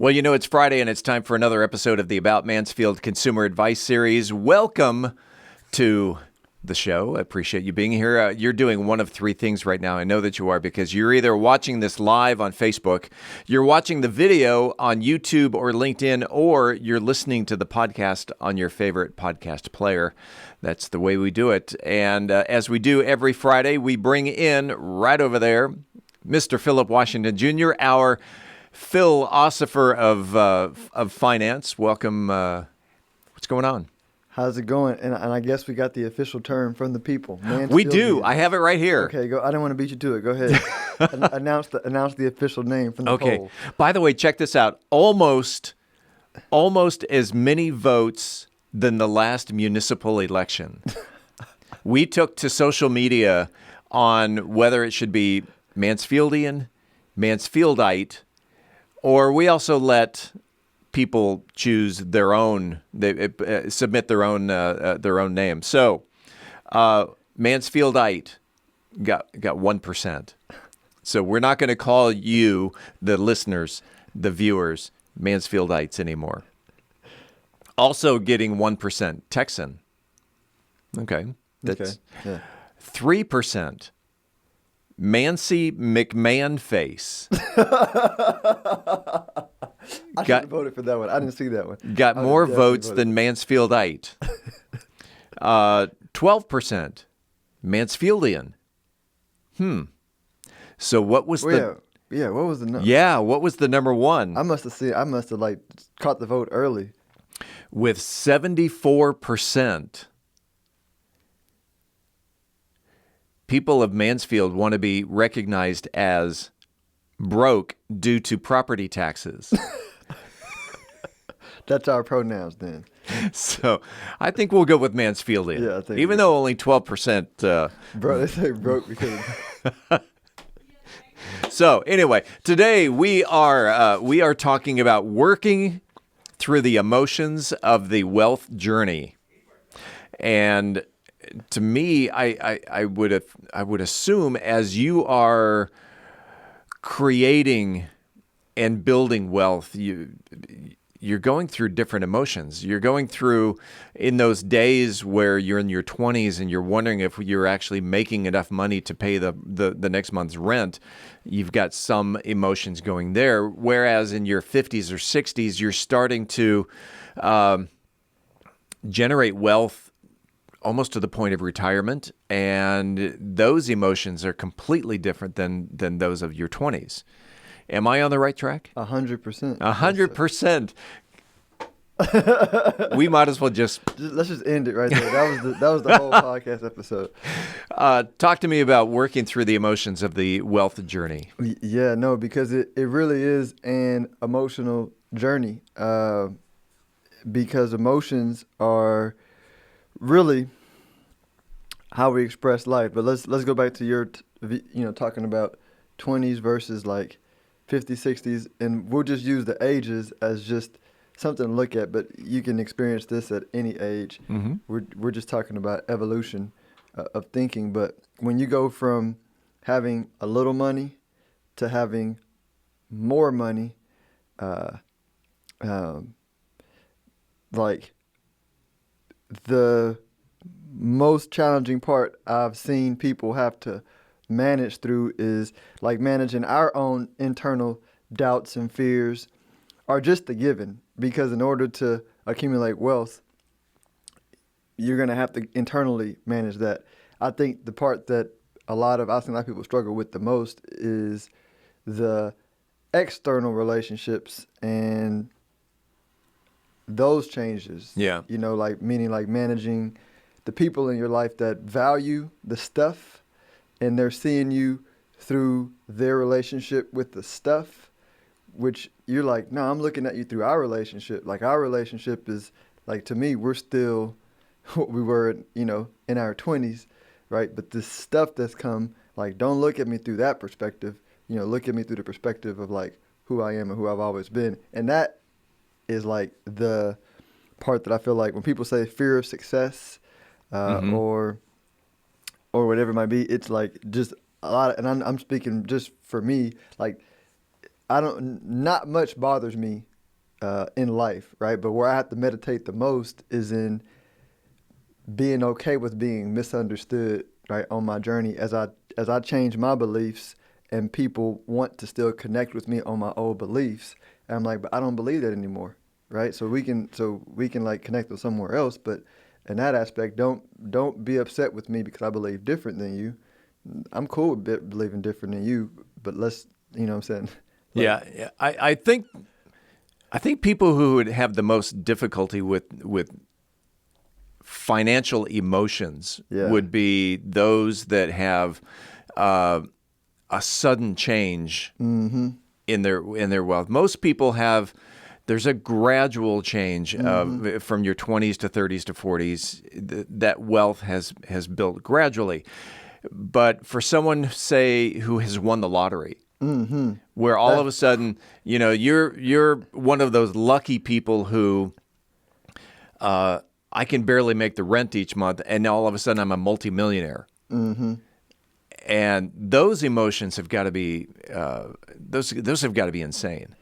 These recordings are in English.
Well, it's Friday and it's time for another episode of the About Mansfield Consumer Advice Series. Welcome to the show. I appreciate you being here. You're doing one of three things right now. I know that you are because you're either watching this live on Facebook, you're watching the video on YouTube or LinkedIn, or you're listening to the podcast on your favorite podcast player. That's the way we do it. And as we do every Friday, we bring in right over there Mr. Phillip Washington Jr., our philosopher of finance. Welcome. What's going on? How's it going? And I guess we got the official term from the people. We do. I have it right here. Okay, go. I didn't want to beat you to it. Go ahead. announce the official name from the poll. Okay. By the way, check this out. Almost as many votes than the last municipal election. We took to social media on whether it should be Mansfieldian, Mansfieldite, or we also let people choose their own, submit their own name. So, Mansfieldite got 1%. So we're not going to call you, the listeners, the viewers, Mansfieldites anymore. Also getting 1%, Texan. Okay, that's 3%. Mancy McMahon face. I should have voted for that one. I didn't see that one. Got more votes than Mansfieldite. 12%. Mansfieldian. So what was what was the number? Yeah, what was the number one? I must have like caught the vote early. With 74%. People of Mansfield want to be recognized as broke due to property taxes. That's our pronouns then. So I think we'll go with Mansfieldian. Yeah, I think even though only 12%. Bro, they say broke because. So anyway, today we are talking about working through the emotions of the wealth journey, and to me, I would assume as you are creating and building wealth, you're going through different emotions. You're going through in those days where you're in your 20s and you're wondering if you're actually making enough money to pay the next month's rent. You've got some emotions going there. Whereas in your 50s or 60s, you're starting to generate wealth almost to the point of retirement, and those emotions are completely different than those of your 20s. Am I on the right track? 100%. 100%. We might as well let's just end it right there. That was the whole podcast episode. Talk to me about working through the emotions of the wealth journey. Yeah, no, because it really is an emotional journey. Because emotions are really how we express life. But let's go back to your talking about 20s versus like 50s, 60s, and we'll just use the ages as just something to look at, but you can experience this at any age. Mm-hmm. We're just talking about evolution of thinking. But when you go from having a little money to having more money, like the most challenging part I've seen people have to manage through is like managing our own internal doubts and fears are just a given, because in order to accumulate wealth, you're going to have to internally manage that. I think the part that a lot of people struggle with the most is the external relationships and those changes. Yeah. Like meaning like managing the people in your life that value the stuff, and they're seeing you through their relationship with the stuff, which you're like, no, I'm looking at you through our relationship. Like our relationship is like, to me, we're still what we were, in our 20s, right? But this stuff that's come, like, don't look at me through that perspective. Look at me through the perspective of like who I am and who I've always been. And that is like the part that I feel like when people say fear of success, or whatever it might be, it's like just a lot of, and I'm speaking just for me, like not much bothers me in life, right? But where I have to meditate the most is in being okay with being misunderstood, right, on my journey as I change my beliefs and people want to still connect with me on my old beliefs. And I'm like, but I don't believe that anymore, right? So we can like connect with somewhere else, but in that aspect, don't be upset with me because I believe different than you. I'm cool with believing different than you, but let's, you know what I'm saying? Yeah. I think people who would have the most difficulty with financial emotions Yeah. would be those that have a sudden change in their wealth. Most people have. There's a gradual change from your 20s to 30s to 40s. That wealth has built gradually. But for someone, say, who has won the lottery, where all of a sudden, you know, you're one of those lucky people who I can barely make the rent each month, and now all of a sudden I'm a multimillionaire. And those emotions have got to be those have got to be insane.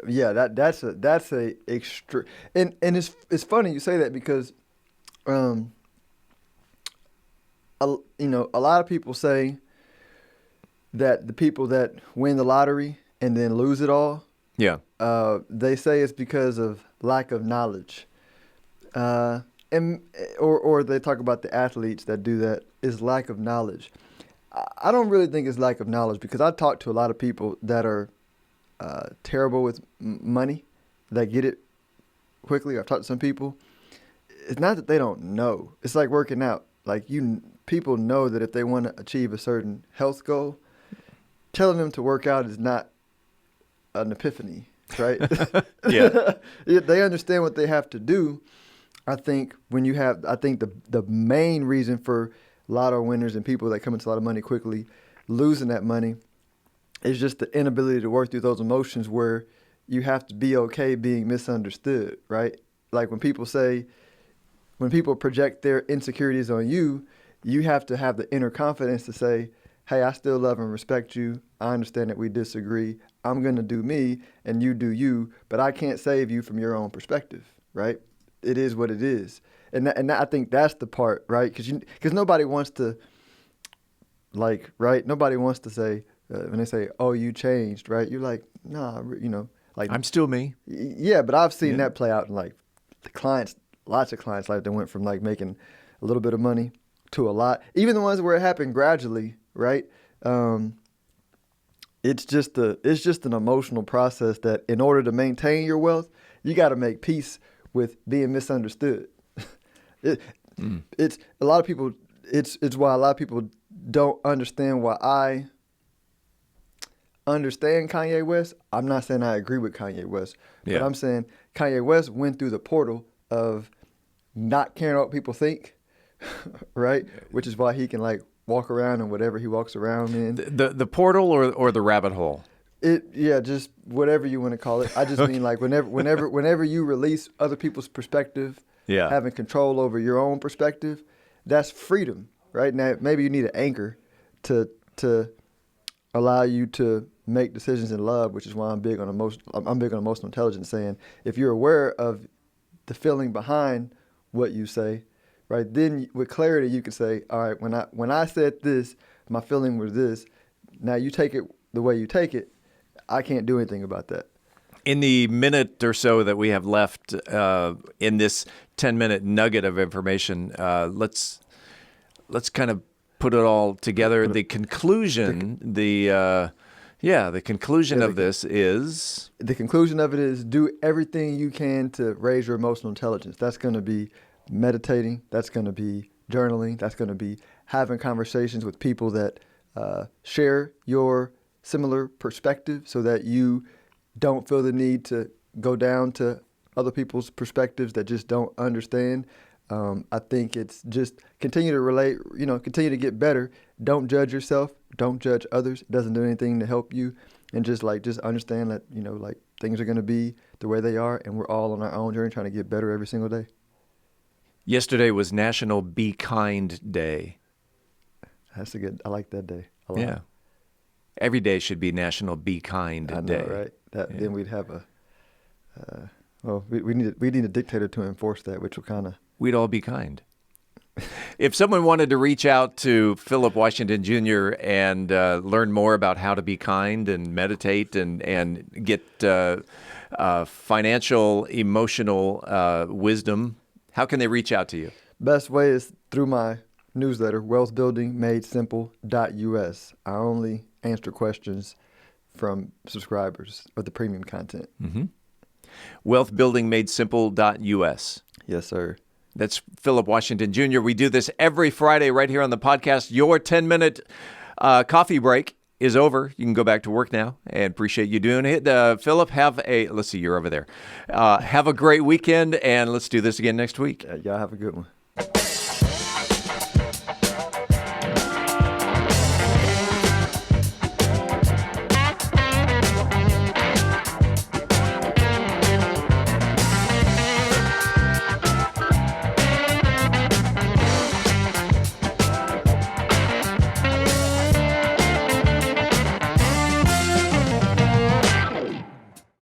Yeah, that's a extreme, and it's funny you say that because, you know, a lot of people say that the people that win the lottery and then lose it all, Yeah. they say it's because of lack of knowledge, and or they talk about the athletes that do that is lack of knowledge. I don't really think it's lack of knowledge because I talk to a lot of people that are terrible with money, that get it quickly. I've talked to some people. It's not that they don't know. It's like working out. Like people know that if they want to achieve a certain health goal, telling them to work out is not an epiphany, right? Yeah. They understand what they have to do. I think the main reason for lotto winners and people that come into a lot of money quickly losing that money is just the inability to work through those emotions where you have to be okay being misunderstood, right? Like when people project their insecurities on you, you have to have the inner confidence to say, hey, I still love and respect you. I understand that we disagree. I'm going to do me and you do you, but I can't save you from your own perspective, right? It is what it is. And I think that's the part, right? Because nobody wants to, like, right? Nobody wants to say, when they say, oh, you changed, right? You're like, nah, you know, like. I'm still me. Yeah, but I've seen that play out in like the clients, lots of clients, like they went from like making a little bit of money to a lot. Even the ones where it happened gradually, right? It's just an emotional process that in order to maintain your wealth, you got to make peace with being misunderstood. It's a lot of people. It's why a lot of people don't understand why I understand Kanye West. I'm not saying I agree with Kanye West, but I'm saying Kanye West went through the portal of not caring what people think, right? Which is why he can like walk around in whatever he walks around in. The portal or the rabbit hole. Just whatever you want to call it. I just mean like whenever you release other people's perspective, having control over your own perspective, that's freedom, right? Now maybe you need an anchor to allow you to make decisions in love, which is why I'm big on emotional intelligence, saying if you're aware of the feeling behind what you say, right, then with clarity you can say, all right, when I said this, my feeling was this. Now you take it the way you take it. I can't do anything about that. In the minute or so that we have left in this 10-minute nugget of information, let's kind of put it all together. The conclusion, the conclusion of this is? The conclusion of it is do everything you can to raise your emotional intelligence. That's going to be meditating. That's going to be journaling. That's going to be having conversations with people that share your similar perspective so that you don't feel the need to go down to other people's perspectives that just don't understand. I think it's just continue to relate, continue to get better. Don't judge yourself. Don't judge others. It doesn't do anything to help you. And just understand that, things are going to be the way they are. And we're all on our own journey trying to get better every single day. Yesterday was National Be Kind Day. I like that day a lot. Yeah. Every day should be National Be Kind Day. I know, right? Then we'd have Well, we need a dictator to enforce that, which will kind of. We'd all be kind. If someone wanted to reach out to Phillip Washington Jr. and learn more about how to be kind and meditate and get financial, emotional wisdom, how can they reach out to you? Best way is through my newsletter, wealthbuildingmadesimple.us. I only answer questions from subscribers of the premium content. Mm-hmm. Wealthbuildingmadesimple.us. Yes, sir. That's Phillip Washington Jr. We do this every Friday right here on the podcast. Your 10-minute coffee break is over. You can go back to work now, and appreciate you doing it. Phillip, let's see, you're over there. Have a great weekend, and let's do this again next week. Y'all have a good one.